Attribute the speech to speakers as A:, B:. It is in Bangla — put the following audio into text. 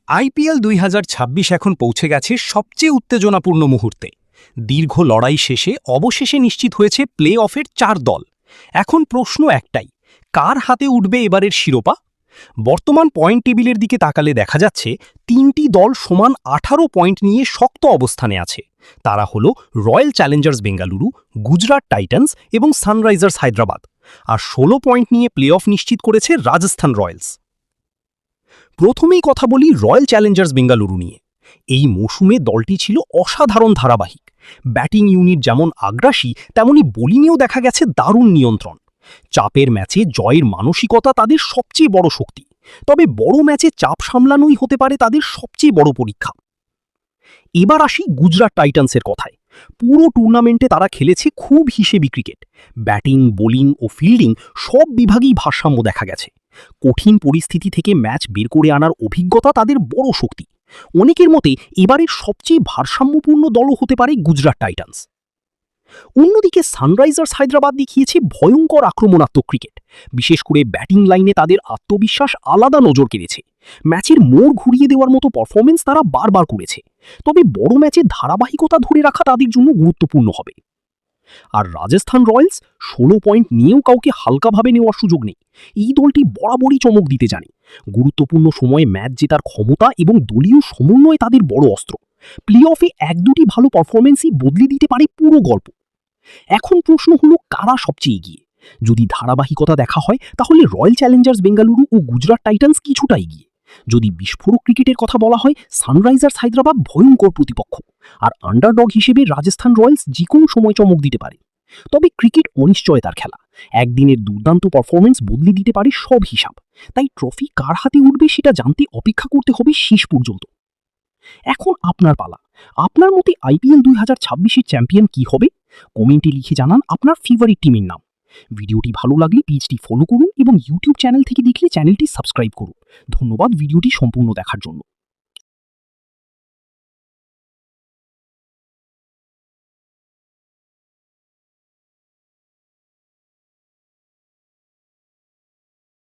A: আইপিএল ২০২৬ এখন পৌঁছে গেছে সবচেয়ে উত্তেজনাপূর্ণ মুহূর্তে। দীর্ঘ লড়াই শেষে অবশেষে নিশ্চিত হয়েছে প্লে অফের ৪ দল। এখন প্রশ্ন একটাই, কার হাতে উঠবে এবারের শিরোপা? বর্তমান পয়েন্ট টেবিলের দিকে তাকালে দেখা যাচ্ছে ৩টি দল সমান ১৮ পয়েন্ট নিয়ে শক্ত অবস্থানে আছে। তারা হল royal Challengers Bengaluru, Gujarat Titans এবং সানরাইজার্স হায়দ্রাবাদ। আর ১৬ পয়েন্ট নিয়ে প্লে অফ নিশ্চিত করেছে রাজস্থান রয়্যালস। প্রথমেই কথা বলি রয়্যাল চ্যালেঞ্জার্স বেঙ্গালুরু নিয়ে। এই মৌসুমে দলটি ছিল অসাধারণ ধারাবাহিক। ব্যাটিং ইউনিট যেমন আগ্রাসী, তেমনি বোলিংয়েও দেখা গেছে দারুণ নিয়ন্ত্রণ। চাপের ম্যাচে জয়ের মানসিকতা তাদের সবচেয়ে বড় শক্তি। তবে বড় ম্যাচে চাপ সামলানোই হতে পারে তাদের সবচেয়ে বড় পরীক্ষা। এবার আসি গুজরাট টাইটান্সের কথায়। পুরো টুর্নামেন্টে তারা খেলেছে খুব হিসেবি ক্রিকেট। ব্যাটিং, বোলিং ও ফিল্ডিং সব বিভাগেই ভারসাম্য দেখা গেছে। কঠিন পরিস্থিতি থেকে ম্যাচ বের করে আনার অভিজ্ঞতা তাদের বড় শক্তি। অনেকের মতে এবারের সবচেয়ে ভারসাম্যপূর্ণ দলও হতে পারে গুজরাট টাইটান্স। অন্যদিকে সানরাইজার্স হায়দ্রাবাদ দেখিয়েছে ভয়ঙ্কর আক্রমণাত্মক ক্রিকেট। বিশেষ করে ব্যাটিং লাইনে তাদের আত্মবিশ্বাস আলাদা নজর কেড়েছে। ম্যাচের মোড় ঘুরিয়ে দেওয়ার মতো পারফরমেন্স তারা বারবার করেছে। তবে বড় ম্যাচে ধারাবাহিকতা ধরে রাখা তাদের জন্য গুরুত্বপূর্ণ হবে। আর রাজস্থান রয়্যালস ১৬ পয়েন্ট নিয়েও কাউকে হালকাভাবে নেওয়ার সুযোগ নেই। এই দলটি বরাবরই চমক দিতে জানে। গুরুত্বপূর্ণ সময়ে ম্যাচ জেতার ক্ষমতা এবং দলীয় সমন্বয় তাদের বড় অস্ত্র। প্লে অফে ১-২টি ভালো পারফরমেন্সই বদলে দিতে পারে পুরো গল্প। এখন প্রশ্ন হলো, কারা সবচেয়ে এগিয়ে? যদি ধারাবাহিকতা দেখা হয় তাহলে রয়্যাল চ্যালেঞ্জার্স বেঙ্গালুরু ও গুজরাট টাইটান্স কিছুটা এগিয়ে। যদি বিস্ফোরক ক্রিকেটের কথা বলা হয়, সানরাইজার্স হায়দ্রাবাদ ভয়ঙ্কর প্রতিপক্ষ। আর আন্ডারডগ হিসেবে রাজস্থান রয়্যালস যে কোনো সময় চমক দিতে পারে। তবে ক্রিকেট অনিশ্চয়তার খেলা। একদিনের দুর্দান্ত পারফরমেন্স বদলে দিতে পারে সব হিসাব। তাই ট্রফি কার হাতে উঠবে সেটা জানতে অপেক্ষা করতে হবে শেষ পর্যন্ত। এখন আপনার পালা। আপনার মতে আইপিএল ২০২৬-এর চ্যাম্পিয়ন কি হবে? কমেন্টে লিখে জানান আপনার ফেভারিট টিমের নাম। ভিডিওটি ভালো লাগলে পেজটি ফলো করুন এবং ইউটিউব চ্যানেল থেকে দেখলে চ্যানেলটি সাবস্ক্রাইব করুন। ধন্যবাদ ভিডিওটি সম্পূর্ণ দেখার জন্য।